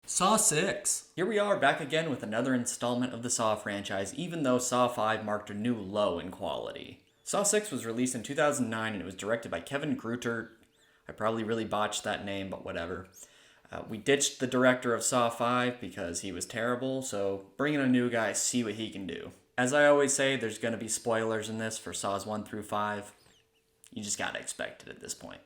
Saw 6. Here we are back again with another installment of the Saw franchise, even though Saw 5 marked a new low in quality. Saw 6 was released in 2009 and it was directed by Kevin Gruter. I probably really botched that name, but whatever. We ditched the director of Saw 5 because he was terrible, so bring in a new guy, see what he can do. As I always say, there's going to be spoilers in this for Saws 1 through 5. You just gotta expect it at this point.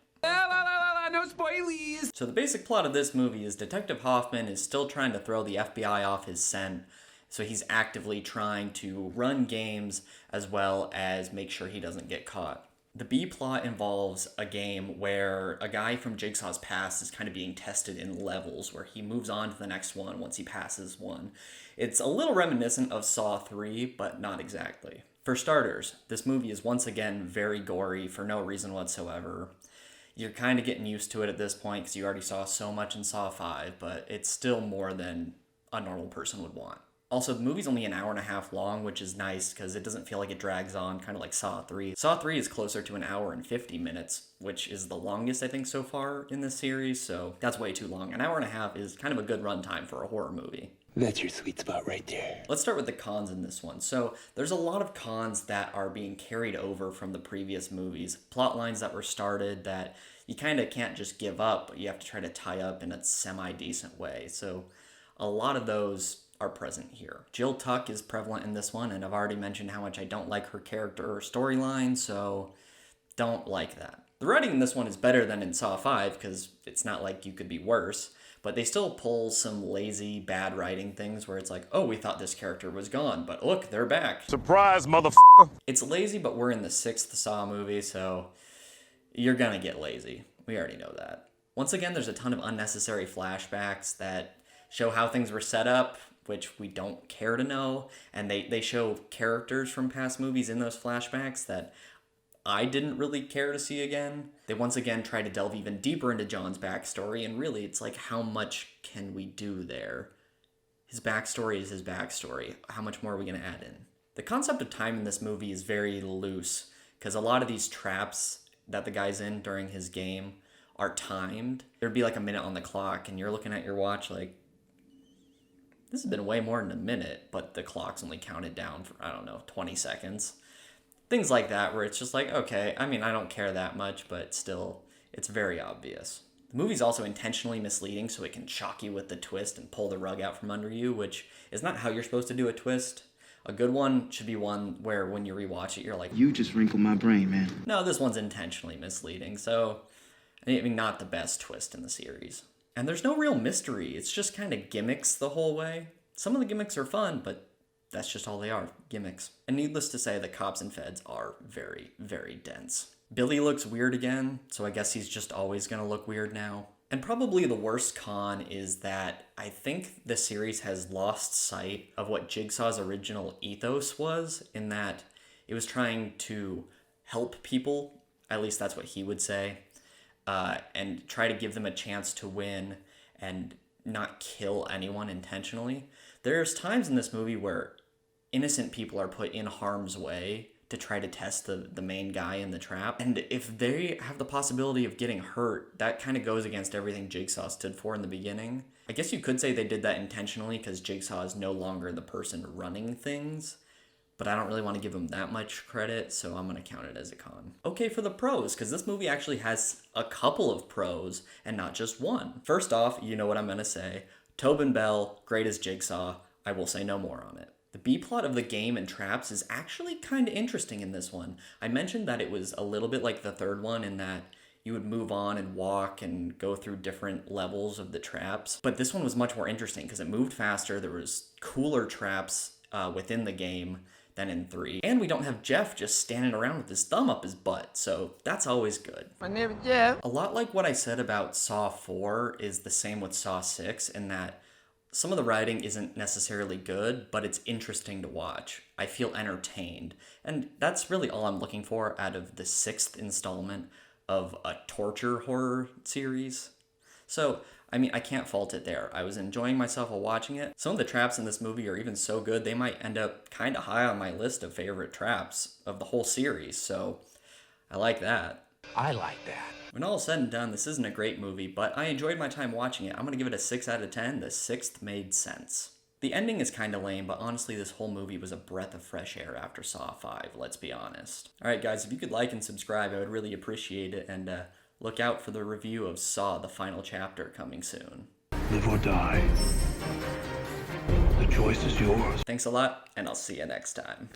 No spoilies! So the basic plot of this movie is Detective Hoffman is still trying to throw the FBI off his scent, so he's actively trying to run games as well as make sure he doesn't get caught. The B plot involves a game where a guy from Jigsaw's past is kind of being tested in levels where he moves on to the next one once he passes one. It's a little reminiscent of Saw 3, but not exactly. For starters, this movie is once again very gory for no reason whatsoever. You're kind of getting used to it at this point because you already saw so much in Saw 5, but it's still more than a normal person would want. Also, the movie's only an hour and a half long, which is nice because it doesn't feel like it drags on, kind of like Saw 3. Saw 3 is closer to an hour and 50 minutes, which is the longest, I think, so far in this series, so that's way too long. An hour and a half is kind of a good runtime for a horror movie. That's your sweet spot right there. Let's start with the cons in this one. So there's a lot of cons that are being carried over from the previous movies. Plot lines that were started that you kind of can't just give up, but you have to try to tie up in a semi-decent way. So a lot of those are present here. Jill Tuck is prevalent in this one, and I've already mentioned how much I don't like her character or storyline, so don't like that. The writing in this one is better than in Saw 5, because it's not like you could be worse, but they still pull some lazy, bad writing things where it's like, oh, we thought this character was gone, but look, they're back. Surprise, motherfucker! It's lazy, but we're in the 6th Saw movie, so you're gonna get lazy. We already know that. Once again, there's a ton of unnecessary flashbacks that show how things were set up, which we don't care to know, and they show characters from past movies in those flashbacks that I didn't really care to see again. They once again try to delve even deeper into John's backstory, and really it's like, how much can we do there? His backstory is his backstory. How much more are we going to add in? The concept of time in this movie is very loose, because a lot of these traps that the guy's in during his game are timed. There'd be like a minute on the clock, and you're looking at your watch like, this has been way more than a minute, but the clock's only counted down for, 20 seconds. Things like that, where it's just like, okay, I mean, I don't care that much, but still, it's very obvious. The movie's also intentionally misleading, so it can shock you with the twist and pull the rug out from under you, which is not how you're supposed to do a twist. A good one should be one where when you rewatch it, you're like, You just wrinkled my brain, man. no, this one's intentionally misleading, so, I mean, not the best twist in the series. And there's no real mystery, it's just kind of gimmicks the whole way. Some of the gimmicks are fun, but that's just all they are, gimmicks. And needless to say, the cops and feds are very, very dense. Billy looks weird again, so I guess he's just always gonna look weird now. And probably the worst con is that I think the series has lost sight of what Jigsaw's original ethos was, in that it was trying to help people, at least that's what he would say, and try to give them a chance to win and not kill anyone intentionally. There's times in this movie where innocent people are put in harm's way to try to test the main guy in the trap. And if they have the possibility of getting hurt, that kind of goes against everything Jigsaw stood for in the beginning. I guess you could say they did that intentionally because Jigsaw is no longer the person running things, but I don't really want to give him that much credit, so I'm going to count it as a con. Okay, for the pros, because this movie actually has a couple of pros and not just one. First off, you know what I'm going to say. Tobin Bell, great as Jigsaw. I will say no more on it. The B-plot of the game and traps is actually kind of interesting in this one. I mentioned that it was a little bit like the third one in that you would move on and walk and go through different levels of the traps. But this one was much more interesting because it moved faster. There was cooler traps within the game than in 3. And we don't have Jeff just standing around with his thumb up his butt, so that's always good. My name is Jeff. A lot like what I said about Saw 4 is the same with Saw 6 in that some of the writing isn't necessarily good, but it's interesting to watch. I feel entertained. And that's really all I'm looking for out of the 6th installment of a torture horror series. So, I mean, I can't fault it there. I was enjoying myself while watching it. Some of the traps in this movie are even so good, they might end up kind of high on my list of favorite traps of the whole series, so I like that. I like that. When all is said and done, this isn't a great movie, but I enjoyed my time watching it. I'm going to give it a 6 out of 10. The sixth made sense. The ending is kind of lame, but honestly, this whole movie was a breath of fresh air after Saw 5, let's be honest. Alright guys, if you could like and subscribe, I would really appreciate it, and look out for the review of Saw, the final chapter, coming soon. Live or die. The choice is yours. Thanks a lot, and I'll see you next time.